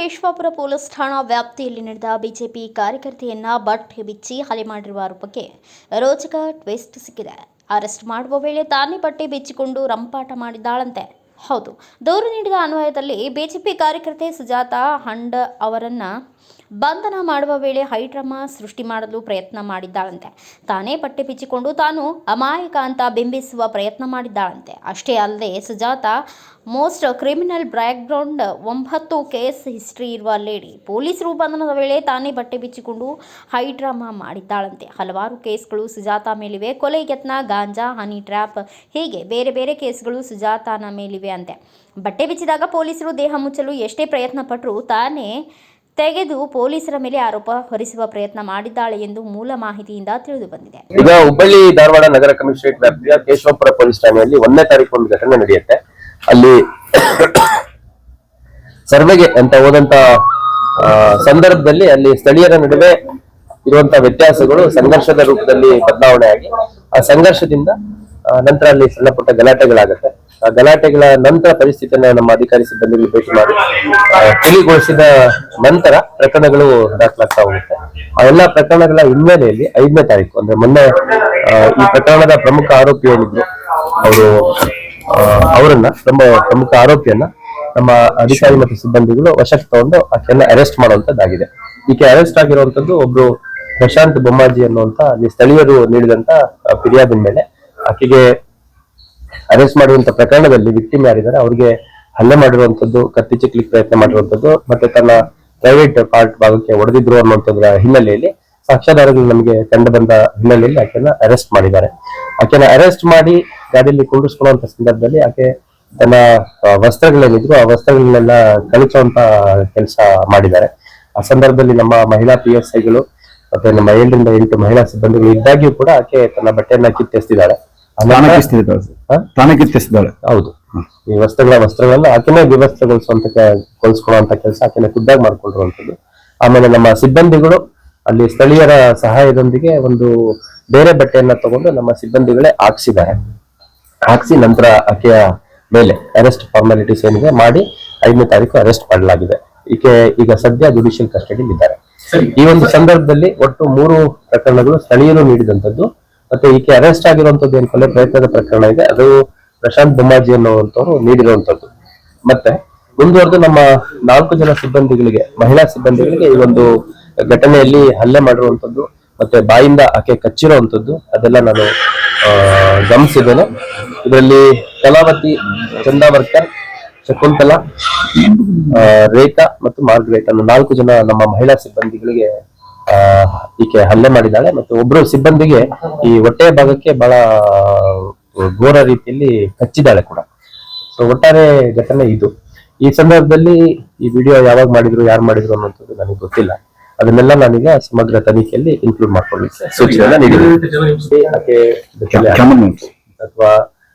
Keshavapura police ಠಾಣಾ ವ್ಯಾಪ್ತಿಯಲ್ಲಿ ನಡೆದ ಬಿಜೆಪಿ ಕಾರ್ಯಕರ್ತೆಯನ್ನ ಬಟ್ಟೆ ಬಿಚ್ಚಿ ಹಲ್ಲೆ ಮಾಡಿರುವ ಆರೋಪಕ್ಕೆ ರೋಚಕ ಟ್ವಿಸ್ಟ್ ಸಿಕ್ಕಿದೆ. ಅರೆಸ್ಟ್ ಮಾಡುವ ವೇಳೆ ತಾನೇ ಬಟ್ಟೆ ಬಿಚ್ಚಿಕೊಂಡು ರಂಪಾಟ ಮಾಡಿದ್ದಾಳಂತೆ. ಹೌದು, ದೂರು ನೀಡಿದ ಅನ್ವಯದಲ್ಲಿ ಬಿಜೆಪಿ ಕಾರ್ಯಕರ್ತೆ ಸುಜಾತಾ ಹಂಡ್ ಅವರನ್ನ ಬಂಧನ ಮಾಡುವ ವೇಳೆ ಹೈಡ್ರಾಮಾ ಸೃಷ್ಟಿ ಮಾಡಲು ಪ್ರಯತ್ನ ಮಾಡಿದ್ದಾಳಂತೆ. ತಾನೇ ಬಟ್ಟೆ ಬಿಚ್ಚಿಕೊಂಡು ತಾನು ಅಮಾಯಕ ಅಂತ ಬಿಂಬಿಸುವ ಪ್ರಯತ್ನ ಮಾಡಿದ್ದಾಳಂತೆ. ಅಷ್ಟೇ ಅಲ್ಲದೆ Sujata most criminal background 9 case history ಇರುವ ಲೇಡಿ. ಪೊಲೀಸರು ಬಂಧನದ ವೇಳೆ ತಾನೇ ಬಟ್ಟೆ ಬಿಚ್ಚಿಕೊಂಡು ಹೈಡ್ರಾಮಾ ಮಾಡಿದ್ದಾಳಂತೆ. ಹಲವಾರು ಕೇಸ್ಗಳು ಸುಜಾತಾ ಮೇಲಿವೆ. ಕೊಲೆ ಯತ್ನ, ಗಾಂಜಾ, ಹನಿ ಟ್ರ್ಯಾಪ್ ಹೀಗೆ ಬೇರೆ ಬೇರೆ ಕೇಸ್ಗಳು ಸುಜಾತಾನ ಮೇಲಿವೆ ಅಂತೆ. ಬಟ್ಟೆ ಬಿಚ್ಚಿದಾಗ ಪೊಲೀಸರು ದೇಹ ಮುಚ್ಚಲು ಎಷ್ಟೇ ಪ್ರಯತ್ನ ಪಟ್ಟರೂ ತಾನೇ ತೆಗೆದು ಪೊಲೀಸರ ಮೇಲೆ ಆರೋಪ ಹೊರಿಸುವ ಪ್ರಯತ್ನ ಮಾಡಿದ್ದಾಳೆ ಎಂದು ಮೂಲ ಮಾಹಿತಿಯಿಂದ ತಿಳಿದು ಬಂದಿದೆ. ಈಗ ಹುಬ್ಬಳ್ಳಿ ಧಾರವಾಡ ನಗರ ಕಮಿಷನರೇಟ್ ವ್ಯಾಪ್ತಿಯ ಕೇಶವಾಪುರ ಪೊಲೀಸ್ ಠಾಣೆಯಲ್ಲಿ 1ನೇ ತಾರೀಕು ಒಂದು ಘಟನೆ ನಡೆಯುತ್ತೆ. ಅಲ್ಲಿ ಸರ್ವೆಗೆ ಅಂತ ಹೋದಂತ ಸಂದರ್ಭದಲ್ಲಿ ಅಲ್ಲಿ ಸ್ಥಳೀಯರ ನಡುವೆ ಇರುವಂತಹ ವ್ಯತ್ಯಾಸಗಳು ಸಂಘರ್ಷದ ರೂಪದಲ್ಲಿ ಬದಲಾವಣೆ ಆಗಿ ಆ ಸಂಘರ್ಷದಿಂದ ನಂತರ ಅಲ್ಲಿ ಸಣ್ಣ ಪುಟ್ಟ ಗಲಾಟೆಗಳಾಗುತ್ತೆ. ಆ ಗಲಾಟೆಗಳ ನಂತರ ಪರಿಸ್ಥಿತಿಯನ್ನು ನಮ್ಮ ಅಧಿಕಾರಿ ಸಿಬ್ಬಂದಿಗಳು ಭೇಟಿ ಮಾಡಿ ತಿಳಿಗೊಳಿಸಿದ ನಂತರ ಪ್ರಕರಣಗಳು ದಾಖಲಾಗ್ತಾ ಹೋಗುತ್ತೆ. ಆ ಎಲ್ಲಾ ಪ್ರಕರಣಗಳ ಹಿನ್ನೆಲೆಯಲ್ಲಿ 5ನೇ ತಾರೀಕು ಅಂದ್ರೆ ಮೊನ್ನೆ ಈ ಪ್ರಕರಣದ ಪ್ರಮುಖ ಆರೋಪಿ ಏನಿದ್ರು ಅವರನ್ನ ಪ್ರಮುಖ ಆರೋಪಿಯನ್ನ ನಮ್ಮ ಅಧಿಕಾರಿ ಮತ್ತು ಸಿಬ್ಬಂದಿಗಳು ವಶಕ್ಕೆ ತಗೊಂಡು ಆಕೆಯನ್ನ ಅರೆಸ್ಟ್ ಮಾಡುವಂತದ್ದಾಗಿದೆ. ಈಕೆ ಅರೆಸ್ಟ್ ಆಗಿರುವಂತದ್ದು ಒಬ್ರು ಪ್ರಶಾಂತ್ ಬೊಮ್ಮಾಜಿ ಅನ್ನುವಂತ ಅಲ್ಲಿ ಸ್ಥಳೀಯರು ನೀಡಿದಂತ ಫಿರ್ಯಾದಿನ ಮೇಲೆ ಆಕೆಗೆ ಅರೆಸ್ಟ್ ಮಾಡುವಂತ ಪ್ರಕರಣದಲ್ಲಿ ವಿಕ್ಟಿಮ್ ಯಾರಿದ್ದಾರೆ ಅವ್ರಿಗೆ ಹಲ್ಲೆ ಮಾಡಿರುವಂತದ್ದು, ಕತ್ತಿ ಚಿಕ್ಲಿಕ್ಕೆ ಪ್ರಯತ್ನ ಮಾಡಿರುವಂತದ್ದು ಮತ್ತೆ ತನ್ನ ಪ್ರೈವೇಟ್ ಪಾರ್ಟ್ ಭಾಗಕ್ಕೆ ಹೊಡೆದಿದ್ರು ಅನ್ನುವಂಥದ್ರ ಹಿನ್ನೆಲೆಯಲ್ಲಿ ಸಾಕ್ಷ್ಯಾಧಾರಗಳು ನಮಗೆ ಕಂಡು ಬಂದ ಹಿನ್ನೆಲೆಯಲ್ಲಿ ಆಕೆಯನ್ನ ಅರೆಸ್ಟ್ ಮಾಡಿದ್ದಾರೆ. ಆಕೆನ ಅರೆಸ್ಟ್ ಮಾಡಿ ಗಾಡಿಯಲ್ಲಿ ಕುಂಡಿಸ್ಕೊಳ್ಳುವಂತ ಸಂದರ್ಭದಲ್ಲಿ ಆಕೆ ತನ್ನ ವಸ್ತ್ರಗಳೇನಿದ್ರು ಆ ವಸ್ತ್ರಗಳನ್ನೆಲ್ಲ ಕಳಿಸುವಂತ ಕೆಲಸ ಮಾಡಿದ್ದಾರೆ. ಆ ಸಂದರ್ಭದಲ್ಲಿ ನಮ್ಮ ಮಹಿಳಾ PSIಗಳು ಮತ್ತೆ ನಮ್ಮ 7 ರಿಂದ 8 ಮಹಿಳಾ ಸಿಬ್ಬಂದಿಗಳು ಇದ್ದಾಗಿಯೂ ಕೂಡ ಆಕೆ ತನ್ನ ಬಟ್ಟೆಯನ್ನ ಕಿತ್ತೆಸ್ತಿದ್ದಾಳೆ. ಹೌದು, ಈ ವಸ್ತ್ರಗಳನ್ನ ಆಕೆನೇ ಕೊಲಿಸ್ಕೊಳ್ಳುವಂತ ಕೆಲಸ ಆಕೆನ ಖುದ್ದಾಗಿ ಮಾಡ್ಕೊಂಡಿರುವಂತದ್ದು. ಆಮೇಲೆ ನಮ್ಮ ಸಿಬ್ಬಂದಿಗಳು ಅಲ್ಲಿ ಸ್ಥಳೀಯರ ಸಹಾಯದೊಂದಿಗೆ ಒಂದು ಬೇರೆ ಬಟ್ಟೆಯನ್ನ ತಗೊಂಡು ನಮ್ಮ ಸಿಬ್ಬಂದಿಗಳೇ ಹಾಕ್ಸಿ ನಂತರ ಆಕೆಯ ಮೇಲೆ ಅರೆಸ್ಟ್ ಫಾರ್ಮಾಲಿಟೀಸ್ ಏನಿದೆ ಮಾಡಿ 5ನೇ ತಾರೀಕು ಅರೆಸ್ಟ್ ಮಾಡಲಾಗಿದೆ. ಈಗ ಸದ್ಯ ಜುಡಿಷಿಯಲ್ ಕಸ್ಟಡಿ ಇದ್ದಾರೆ. ಈ ಒಂದು ಸಂದರ್ಭದಲ್ಲಿ ಒಟ್ಟು 3 ಪ್ರಕರಣಗಳು ಸ್ಥಳೀಯರು ನೀಡಿದಂತದ್ದು ಮತ್ತೆ ಈಕೆ ಅರೆಸ್ಟ್ ಆಗಿರುವಂತದ್ದು ಏನ್ ಕೊಲೆ ಪ್ರಯತ್ನದ ಪ್ರಕರಣ ಇದೆ, ಅದು ಪ್ರಶಾಂತ್ ಬೊಮ್ಮಾಜಿ ಅನ್ನುವಂಥವ್ರು ನೀಡಿರುವಂತದ್ದು. ಮತ್ತೆ ಮುಂದುವರೆದು ನಮ್ಮ 4 ಜನ ಸಿಬ್ಬಂದಿಗಳಿಗೆ, ಮಹಿಳಾ ಸಿಬ್ಬಂದಿಗಳಿಗೆ ಈ ಒಂದು ಘಟನೆಯಲ್ಲಿ ಹಲ್ಲೆ ಮಾಡಿರುವಂತದ್ದು ಮತ್ತೆ ಬಾಯಿಂದ ಆಕೆ ಕಚ್ಚಿರುವಂತದ್ದು ಅದೆಲ್ಲ ನಾನು ಗಮನಿಸಿದ್ದೇನೆ. ಇದರಲ್ಲಿ ಕಲಾವತಿ, ಚಂದಾವರ್ಕರ್, ಶಕುಂತಲಾ, ರೇಖಾ ಮತ್ತು ಮಾರ್ಗರೇಟ್ ಅನ್ನೋ 4 ಜನ ನಮ್ಮ ಮಹಿಳಾ ಸಿಬ್ಬಂದಿಗಳಿಗೆ ಈಕೆ ಹಲ್ಲೆ ಮಾಡಿದ್ದಾಳೆ. ಮತ್ತು ಒಬ್ರು ಸಿಬ್ಬಂದಿಗೆ ಈ ಹೊಟ್ಟೆಯ ಭಾಗಕ್ಕೆ ಬಹಳ ಘೋರ ರೀತಿಯಲ್ಲಿ ಕಚ್ಚಿದ್ದಾಳೆ ಕೂಡ. ಸೊ ಒಟ್ಟಾರೆ ಘಟನೆ ಇದು. ಈ ಸಂದರ್ಭದಲ್ಲಿ ಈ ವಿಡಿಯೋ ಯಾವಾಗ ಮಾಡಿದ್ರು, ಯಾರು ಮಾಡಿದ್ರು ಅನ್ನೋಂಥದ್ದು ನನಗೆ ಗೊತ್ತಿಲ್ಲ. ಅದನ್ನೆಲ್ಲ ನಾನೀಗ ಸಮಗ್ರ ತನಿಖೆಯಲ್ಲಿ ಇನ್ಕ್ಲೂಡ್ ಮಾಡ್ಕೊಳ್ಳಿಕ್ಕೆ ಸೂಚನೆ ನೀಡಿದ್ದೀನಿ. ಆಕೆ ಅಥವಾ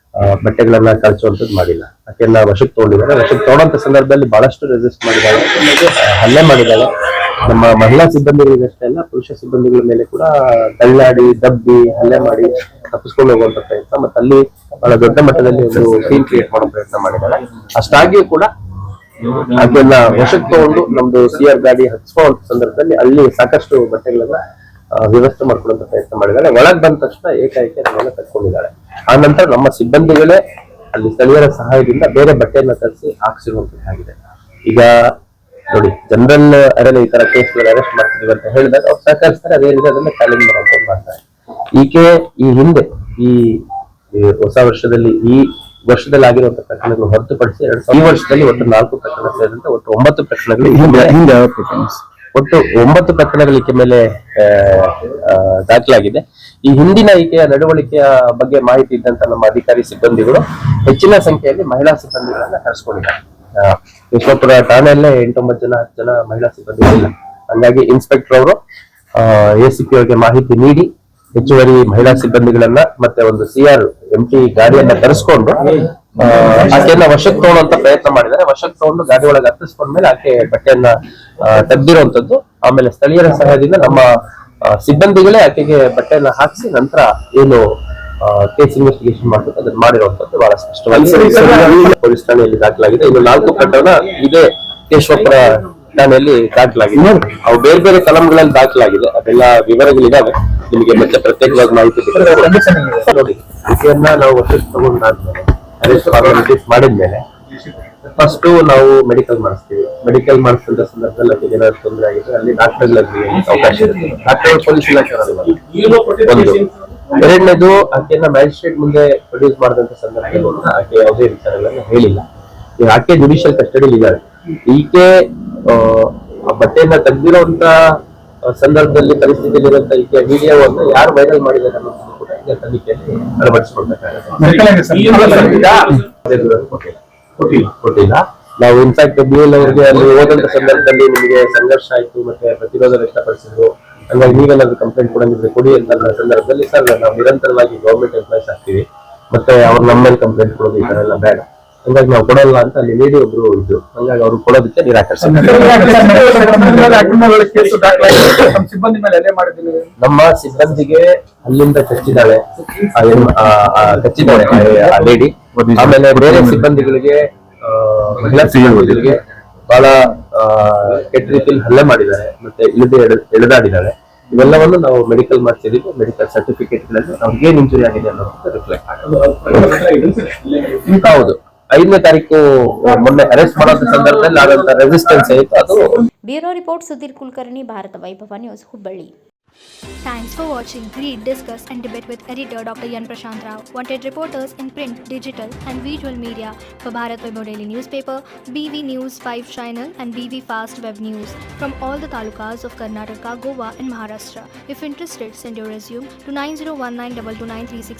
ಬಟ್ಟೆಗಳನ್ನ ಕಳಿಸುವಂತದ್ದು ಮಾಡಿಲ್ಲ. ಆಕೆಯನ್ನ ವಶಕ್ಕೆ ತಗೊಂಡಿದ್ದಾರೆ. ವಶಕ್ಕೆ ತಗೊಂಡಂತ ಸಂದರ್ಭದಲ್ಲಿ ಬಹಳಷ್ಟು ರೆಸಿಸ್ಟ್ ಮಾಡಿದ್ದಾಳೆ, ಹಲ್ಲೆ ಮಾಡಿದ್ದಾಳೆ. ನಮ್ಮ ಮಹಿಳಾ ಸಿಬ್ಬಂದಿಗಳಿಗಷ್ಟೇ ಅಲ್ಲ, ಪುರುಷ ಸಿಬ್ಬಂದಿಗಳ ಮೇಲೆ ಕೂಡ ತಳ್ಳಾಡಿ, ದಬ್ಬಿ, ಹಲ್ಲೆ ಮಾಡಿ ತಪ್ಪಿಸ್ಕೊಂಡು ಹೋಗುವಂತ ಪ್ರಯತ್ನ ಮತ್ತೆ ಅಲ್ಲಿ ಬಹಳ ದೊಡ್ಡ ಮಟ್ಟದಲ್ಲಿ ಒಂದು ಸೀನ್ ಕ್ರಿಯೇಟ್ ಮಾಡೋ ಪ್ರಯತ್ನ ಮಾಡಿದ್ದಾಳೆ. ಅಷ್ಟಾಗಿಯೂ ಕೂಡ ಆಕೆಯನ್ನ ವಶಕ್ಕೆ ತಗೊಂಡು ನಮ್ದು CR ಗಾಡಿ ಹಚ್ಕೊಳ್ಳುವಂತ ಸಂದರ್ಭದಲ್ಲಿ ಅಲ್ಲಿ ಸಾಕಷ್ಟು ಬಟ್ಟೆಗಳನ್ನ ವ್ಯವಸ್ಥೆ ಮಾಡ್ಕೊಳ್ಳುವಂತ ಪ್ರಯತ್ನ ಮಾಡಿದ್ದಾಳೆ. ಒಳಗ್ ಬಂದ ತಕ್ಷಣ ಏಕಾಏಕಿ ಅದನ್ನೆಲ್ಲ ಕಟ್ಕೊಂಡಿದ್ದಾಳೆ. ಆ ನಂತರ ನಮ್ಮ ಸಿಬ್ಬಂದಿಗಳೇ ಅಲ್ಲಿ ಸ್ಥಳೀಯರ ಸಹಾಯದಿಂದ ಬೇರೆ ಬಟ್ಟೆಯನ್ನ ತರಿಸಿ ಹಾಕ್ಸಿರುವಂತದ್ದಾಗಿದೆ. ಈಗ ನೋಡಿ, ಜನರಲ್ ಅರೆಲ್ಲ ಈ ತರ ಕೇಸ್ಗಳು ಅರೆಸ್ಟ್ ಮಾಡ್ತಿದೀವಿ ಅಂತ ಹೇಳಿದಾಗ ಅವ್ರು ಸಹಕರಿಸ್ತಾರೆ, ಅದೇನಿದೆ ಅದನ್ನ ಚಾಲೆಂಜ್ ಮಾಡೋದು ಮಾಡ್ತಾರೆ. ಈಕೆ ಈ ಹಿಂದೆ ಈ ಹೊಸ ವರ್ಷದಲ್ಲಿ ಈ ವರ್ಷದಲ್ಲಿ ಆಗಿರುವಂತಹ ಪ್ರಕರಣಗಳು ಹೊರತುಪಡಿಸಿ ಈ ವರ್ಷದಲ್ಲಿ ಒಟ್ಟು 4 ಪ್ರಕರಣ ಸೇರಿದಂತೆ ಒಟ್ಟು 9 ಪ್ರಕರಣಗಳು ಒಟ್ಟು 9 ಪ್ರಕರಣಗಳು ಈಕೆ ಮೇಲೆ ದಾಖಲಾಗಿದೆ. ಈ ಹಿಂದಿನ ಈಕೆಯ ನಡವಳಿಕೆಯ ಬಗ್ಗೆ ಮಾಹಿತಿ ಇದ್ದಂತ ನಮ್ಮ ಅಧಿಕಾರಿ ಸಿಬ್ಬಂದಿಗಳು ಹೆಚ್ಚಿನ ಸಂಖ್ಯೆಯಲ್ಲಿ ಮಹಿಳಾ ಸಿಬ್ಬಂದಿಗಳನ್ನ ಕರೆಸ್ಕೊಂಡಿದ್ದಾರೆ. ಕೇಶವಾಪುರ ಠಾಣೆಯಲ್ಲೇ 8-9 ಜನ ಮಹಿಳಾ ಸಿಬ್ಬಂದಿಗಳಿಲ್ಲ. ಹಂಗಾಗಿ ಇನ್ಸ್ಪೆಕ್ಟರ್ ಅವರು ACP ಅವರಿಗೆ ಮಾಹಿತಿ ನೀಡಿ ಹೆಚ್ಚುವರಿ ಮಹಿಳಾ ಸಿಬ್ಬಂದಿಗಳನ್ನ ಮತ್ತೆ ಒಂದು CR MT ಗಾಡಿಯನ್ನ ತರಿಸ್ಕೊಂಡು ಆಕೆಯನ್ನ ವಶಕ್ಕೆ ತಗೊಳ್ಳುವಂತ ಪ್ರಯತ್ನ ಮಾಡಿದ್ದಾರೆ. ವಶಕ್ಕೆ ತಗೊಂಡು ಗಾಡಿ ಒಳಗೆ ಹತ್ತಿಸ್ಕೊಂಡ್ಮೇಲೆ ಆಕೆ ಬಟ್ಟೆಯನ್ನ ತೆಗ್ದಿರುವಂತದ್ದು. ಆಮೇಲೆ ಸ್ಥಳೀಯರ ಸಹಾಯದಿಂದ ನಮ್ಮ ಸಿಬ್ಬಂದಿಗಳೇ ಆಕೆಗೆ ಬಟ್ಟೆಯನ್ನ ಹಾಕಿಸಿ ನಂತರ ಏನು ಕೇಸ್ ಇನ್ವೆಸ್ಟಿಗೇಷನ್ ಮಾಡಬೇಕು ಅದನ್ನ ಮಾಡಿರುವಂತದ್ದು ಬಹಳ ಸ್ಪಷ್ಟವಾಗಿ ಪೊಲೀಸ್ ಠಾಣೆಯಲ್ಲಿ ದಾಖಲಾಗಿದೆ. ಇನ್ನು 4 ಪ್ರಕರಣ ಇದೇ ಕೇಶವಾಪುರ ಠಾಣೆಯಲ್ಲಿ ದಾಖಲಾಗಿದೆ. ಅವು ಬೇರೆ ಬೇರೆ ಕಲಂಗಳಲ್ಲಿ ದಾಖಲಾಗಿದೆ. ಅದೆಲ್ಲ ವಿವರಗಳಿದಾವೆ. ನಿಮಗೆ ಮತ್ತೆ ಪ್ರತ್ಯೇಕವಾಗಿ ಮಾಹಿತಿ ಬೇಕಾದ್ರೆ ನೋಡಿ. ಇದನ್ನ ನಾವು ವಶಕ್ಕೆ ತಗೊಂಡಾದ್ಮೇಲೆ ಅರೆಸ್ಟ್ ಫಾರ್ಮಾಲಿಟೀಸ್ ಮಾಡಿದ್ಮೇಲೆ ಫಸ್ಟ್ ನಾವು ಮೆಡಿಕಲ್ ಮಾಡಿಸ್ತೀವಿ. ಮೆಡಿಕಲ್ ಮಾಡಿಸಿದ ಸಂದರ್ಭದಲ್ಲಿ ಅದಕ್ಕೆ ಏನಾದ್ರು ತೊಂದರೆ ಆಗಿದ್ರೆ ಅಲ್ಲಿ ಡಾಕ್ಟರ್ ಅವಕಾಶ ಇರುತ್ತೆ. ಡಾಕ್ಟರ್ ಪೊಲೀಸ್ ಇಲಾಖೆ ಒಂದು. ಎರಡನೇದು ಆಕೆಯನ್ನ ಮ್ಯಾಜಿಸ್ಟ್ರೇಟ್ ಮುಂದೆ ಪ್ರೊಡ್ಯೂಸ್ ಮಾಡಿದಂತ ಸಂದರ್ಭದಲ್ಲಿ ಆಕೆ ಯಾವುದೇ ವಿಚಾರಗಳನ್ನ ಹೇಳಿಲ್ಲ. ಈಗ ಆಕೆ ಜುಡಿಷಿಯಲ್ ಕಸ್ಟಡಿಯಲ್ಲಿ ಇದ್ದಾರೆ. ಈಕೆ ಆ ಬಟ್ಟೆಯನ್ನ ತೆಗೆದಿರುವಂತ ಸಂದರ್ಭದಲ್ಲಿ ಪರಿಸ್ಥಿತಿಯಲ್ಲಿ ಇರುವಂತ ಈಕೆ ವಿಡಿಯೋವನ್ನು ಯಾರು ವೈರಲ್ ಮಾಡಿದ್ದಾರೆ ಅನ್ನೋದು ಕೂಡ ಈಗ ತನಿಖೆಯಲ್ಲಿ ಕೊಟ್ಟಿಲ್ಲ. ನಾವು ಇನ್ಫ್ಯಾಕ್ಟ್ BL ಅವರಿಗೆ ಅಲ್ಲಿ ಹೋದಂತ ಸಂದರ್ಭದಲ್ಲಿ ನಿಮಗೆ ಸಂಘರ್ಷ ಆಯ್ತು ಮತ್ತೆ ಪ್ರತಿರೋಧ ವ್ಯಕ್ತಪಡಿಸಿದ್ರು. ಹಂಗಾಗಿ ನೀವೇನಾದ್ರು ಕಂಪ್ಲೇಂಟ್ ಕೊಡಂಗಿದ್ರೆ ಕೊಡಿ ಅಂತ ಸಂದರ್ಭದಲ್ಲಿ ಸರ್ ನಾವು ನಿರಂತರವಾಗಿ ಗೌರ್ಮೆಂಟ್ ಎಂಪ್ಲಾಯ್ಸ್ ಆಗ್ತೀವಿ ಮತ್ತೆ ಅವ್ರು ನಮ್ಮ ಮೇಲೆ ಕಂಪ್ಲೇಂಟ್ ಕೊಡೋದು ಈ ತರ ಎಲ್ಲ ಬೇಡ, ಹಂಗಾಗಿ ನಾವು ಕೊಡಲ್ಲ ಅಂತ ಅಲ್ಲಿ ಲೇಡಿ ಒಬ್ರು ಇದ್ರು. ಹಂಗಾಗಿ ಅವ್ರು ಕೊಡೋದಕ್ಕೆ ನಮ್ಮ ಸಿಬ್ಬಂದಿಗೆ ಅಲ್ಲಿಂದ ಕಚ್ಚಿದ್ದಾಳೆ ಆ ಲೇಡಿ. ಆಮೇಲೆ ಬೇರೆ ಸಿಬ್ಬಂದಿಗಳಿಗೆ ಮಹಿಳಾ ಸಿಬ್ಬಂದಿಗಳಿಗೆ ಬಹಳ ಕೆಟ್ಟ ರೀತಿಯಲ್ಲಿ ಹಲ್ಲೆ ಮಾಡಿದ್ದಾರೆ ಮತ್ತೆ ಎಳೆದಾಡಿದ್ದಾರೆ. ಇವೆಲ್ಲವನ್ನು ನಾವು ಮೆಡಿಕಲ್ ಮಾಡ್ತಿದ್ದೀವಿ. ಮೆಡಿಕಲ್ ಸರ್ಟಿಫಿಕೇಟ್ ಗಳಲ್ಲಿ ಅವ್ರಿಗೆ ಏನ್ ಇಂಜುರಿ ಆಗಿದೆ ಅನ್ನೋದು ರಿಫ್ಲೆಕ್ಟ್ ಆಗುತ್ತೆ. ಹೌದು, 5ನೇ ತಾರೀಕು ಮೊನ್ನೆ ಅರೆಸ್ಟ್ ಮಾಡೋ ಸಂದರ್ಭದಲ್ಲಿ ಆದಂತ ರೆಸಿಸ್ಟೆನ್ಸ್ ಆಯಿತು ಅದು. ಬ್ಯೂರೋ ರಿಪೋರ್ಟ್ ಸುಧೀರ್ ಕುಲಕರ್ಣಿ, ಭಾರತ ವೈಭವ news, Hubballi. Thanks for watching. Read, discuss and debate with editor Dr. Yan Prashant Rao. Wanted reporters in print, digital and visual media for Bharat Vaibhav Daily Newspaper, BV News 5 Channel and BV Fast Web News from all the talukas of Karnataka, Goa and Maharashtra. If interested, send your resume to 9019229369.